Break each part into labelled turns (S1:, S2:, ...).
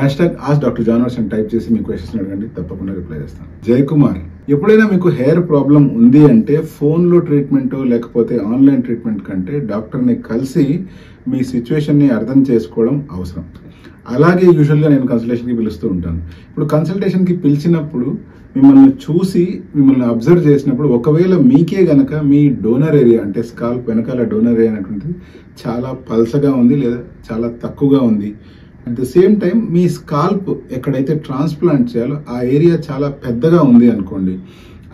S1: #AskDrJohnWatson అని type చేసి మీ questions అడగండి, తప్పకుండా రిప్లై చేస్తాను. జయకుమార్, ఎప్పుడైనా మీకు హెయిర్ ప్రాబ్లం ఉంది అంటే ఫోన్లో ట్రీట్మెంట్ లేకపోతే ఆన్లైన్ ట్రీట్మెంట్ కంటే డాక్టర్ని కలిసి మీ సిచ్యువేషన్ని అర్థం చేసుకోవడం అవసరం. అలాగే యూజువల్గా నేను కన్సల్టేషన్కి పిలుస్తూ ఉంటాను. ఇప్పుడు కన్సల్టేషన్కి పిలిచినప్పుడు మిమ్మల్ని చూసి మిమ్మల్ని అబ్జర్వ్ చేసినప్పుడు ఒకవేళ మీకే గనక మీ డోనర్ ఏరియా అంటే స్కాల్ప్ వెనకాల డోనర్ ఏరియా అనేటువంటిది చాలా పల్సగా ఉంది లేదా చాలా తక్కువగా ఉంది, at the same time me scalp ఎక్కడైతే ట్రాన్స్ప్లాంట్ చేయాలో ఆ ఏరియా చాలా పెద్దగా ఉంది అనుకోండి,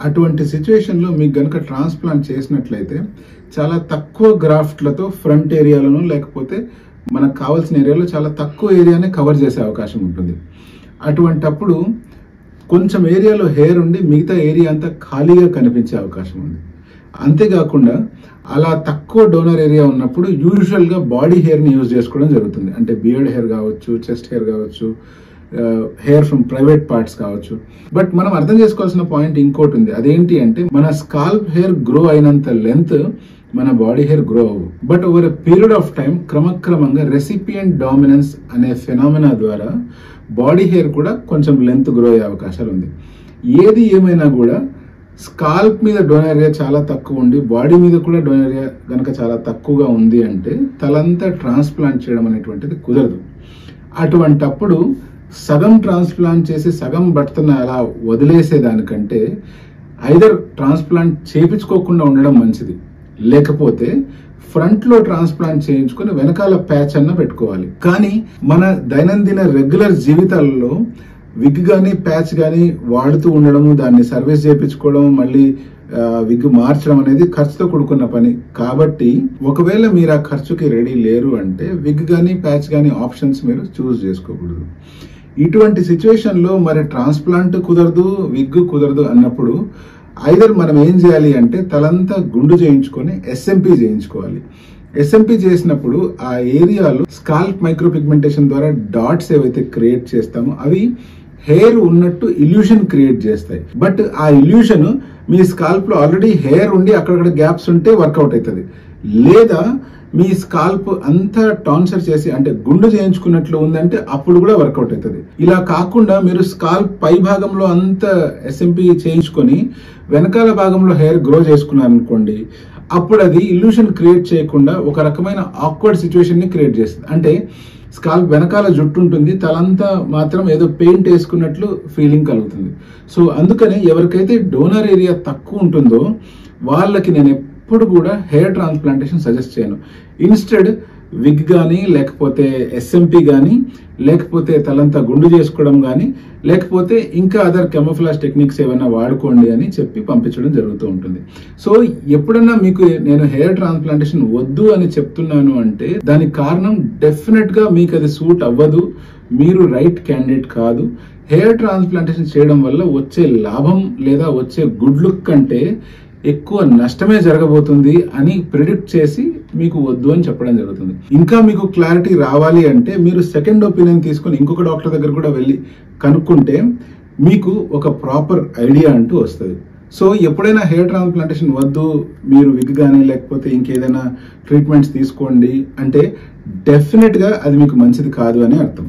S1: అటువంటి సిచ్యువేషన్లో మీకు గనక ట్రాన్స్ప్లాంట్ చేసినట్లయితే చాలా తక్కువ గ్రాఫ్ట్లతో ఫ్రంట్ ఏరియాలను లేకపోతే మనకు కావాల్సిన ఏరియాలో చాలా తక్కువ ఏరియానే కవర్ చేసే అవకాశం ఉంటుంది. అటువంటప్పుడు కొంచెం ఏరియాలో హెయిర్ ఉండి మిగతా ఏరియా అంతా ఖాళీగా కనిపించే అవకాశం ఉంది. అంతేకాకుండా అలా తక్కువ డోనర్ ఏరియా ఉన్నప్పుడు యూజువల్గా బాడీ హెయిర్ని యూజ్ చేసుకోవడం జరుగుతుంది. అంటే బియర్డ్ హెయిర్ కావచ్చు, చెస్ట్ హెయిర్ కావచ్చు, హెయిర్ ఫ్రమ్ ప్రైవేట్ పార్ట్స్ కావచ్చు. బట్ మనం అర్థం చేసుకోవాల్సిన పాయింట్ ఇంకోటి ఉంది. అదేంటి అంటే మన స్కాల్ప్ హెయిర్ గ్రో అయినంత లెంత్ మన బాడీ హెయిర్ గ్రో అవ్వు. But over a period of time క్రమక్రమంగా రెసిపియంట్ డామినెన్స్ అనే ఫెనామినా ద్వారా బాడీ హెయిర్ కూడా కొంచెం లెంత్ గ్రో అయ్యే అవకాశాలు ఉంది. ఏది ఏమైనా కూడా స్కాల్ప్ మీద డోనర్ ఏరియా చాలా తక్కువ ఉండి బాడీ మీద కూడా డోనర్ ఏరియా కనుక చాలా తక్కువగా ఉంది అంటే తలంతా ట్రాన్స్ప్లాంట్ చేయడం అనేటువంటిది కుదరదు. అటువంటప్పుడు సగం ట్రాన్స్ప్లాంట్ చేసి సగం బట్టన అలా వదిలేసేదానికంటే ఐదర్ ట్రాన్స్ప్లాంట్ చేయించుకోకుండా ఉండడం మంచిది, లేకపోతే ఫ్రంట్ లో ట్రాన్స్ప్లాంట్ చేయించుకొని వెనకాల ప్యాచ్ అన్న పెట్టుకోవాలి. కానీ మన దైనందిన రెగ్యులర్ జీవితాల్లో విగ్ కానీ ప్యాచ్ కానీ వాడుతూ ఉండడము, దాన్ని సర్వీస్ చేయించుకోవడం, మళ్ళీ విగ్ మార్చడం అనేది ఖర్చుతో కూడుకున్న పని. కాబట్టి ఒకవేళ మీరు ఆ ఖర్చుకి రెడీ లేరు అంటే విగ్ కానీ ప్యాచ్ కానీ ఆప్షన్స్ మీరు చూస్ చేసుకోకూడదు. ఇటువంటి సిచ్యువేషన్లో మరి ట్రాన్స్ప్లాంట్ కుదరదు, విగ్ కుదరదు అన్నప్పుడు ఐదర్ మనం ఏం చేయాలి అంటే తలంతా గుండు చేయించుకొని ఎస్ఎంపీ చేయించుకోవాలి. ఎస్ఎంపీ చేసినప్పుడు ఆ ఏరియాలో స్కాల్ప్ మైక్రో పిగ్మెంటేషన్ ద్వారా డాట్స్ ఏవైతే క్రియేట్ చేస్తామో అవి హెయిర్ ఉన్నట్టు ఇల్యూషన్ క్రియేట్ చేస్తాయి. బట్ ఆ ఇల్యూషన్ మీ స్కాల్ప్ లో ఆల్రెడీ హెయిర్ ఉండి అక్కడక్కడ గ్యాప్స్ ఉంటే వర్కౌట్ అవుతుంది. లేదా మీ స్కాల్ప్ అంతా టాన్సర్ చేసి అంటే గుండు చేయించుకున్నట్లు ఉందంటే అప్పుడు కూడా వర్కౌట్ అవుతుంది. ఇలా కాకుండా మీరు స్కాల్ప్ పై భాగంలో అంతా ఎస్ఎంపీ చేయించుకొని వెనకాల భాగంలో హెయిర్ గ్రో చేసుకున్నారనుకోండి, అప్పుడు అది ఇల్యూషన్ క్రియేట్ చేయకుండా ఒక రకమైన ఆక్వర్డ్ సిచ్యువేషన్ ని క్రియేట్ చేస్తుంది. అంటే స్కాల్ప్ వెనకాల జుట్టు ఉంటుంది, తలంతా మాత్రం ఏదో పెయింట్ వేసుకున్నట్లు ఫీలింగ్ కలుగుతుంది. సో అందుకని ఎవరికైతే డోనర్ ఏరియా తక్కువ ఉంటుందో వాళ్ళకి నేను ఎప్పుడు కూడా హెయిర్ ట్రాన్స్ప్లాంటేషన్ సజెస్ట్ చేయను. ఇన్స్టెడ్ విగ్ కానీ లేకపోతే ఎస్ఎంపీ కానీ లేకపోతే తలంతా గుండు చేసుకోవడం కానీ లేకపోతే ఇంకా అదర్ కెమోఫ్లాష్ టెక్నిక్స్ ఏమైనా వాడుకోండి అని చెప్పి పంపించడం జరుగుతూ ఉంటుంది. సో ఎప్పుడన్నా మీకు నేను హెయిర్ ట్రాన్స్ప్లాంటేషన్ వద్దు అని చెప్తున్నాను అంటే దానికి కారణం డెఫినెట్ గా మీకు అది సూట్ అవ్వదు, మీరు రైట్ క్యాండిడేట్ కాదు. హెయిర్ ట్రాన్స్ప్లాంటేషన్ చేయడం వల్ల వచ్చే లాభం లేదా వచ్చే గుడ్ లుక్ కంటే ఎక్కువ నష్టమే జరగబోతుంది అని ప్రిడిక్ట్ చేసి మీకు వద్దు అని చెప్పడం జరుగుతుంది. ఇంకా మీకు క్లారిటీ రావాలి అంటే మీరు సెకండ్ ఒపీనియన్ తీసుకొని ఇంకొక డాక్టర్ దగ్గర కూడా వెళ్ళి కనుక్కుంటే మీకు ఒక ప్రాపర్ ఐడియా అంటూ వస్తుంది. సో ఎప్పుడైనా హెయిర్ ట్రాన్స్ప్లాంటేషన్ వద్దు, మీరు విగ్ కానీ లేకపోతే ఇంకేదైనా ట్రీట్మెంట్స్ తీసుకోండి అంటే డెఫినెట్గా అది మీకు మంచిది కాదు అని అర్థం.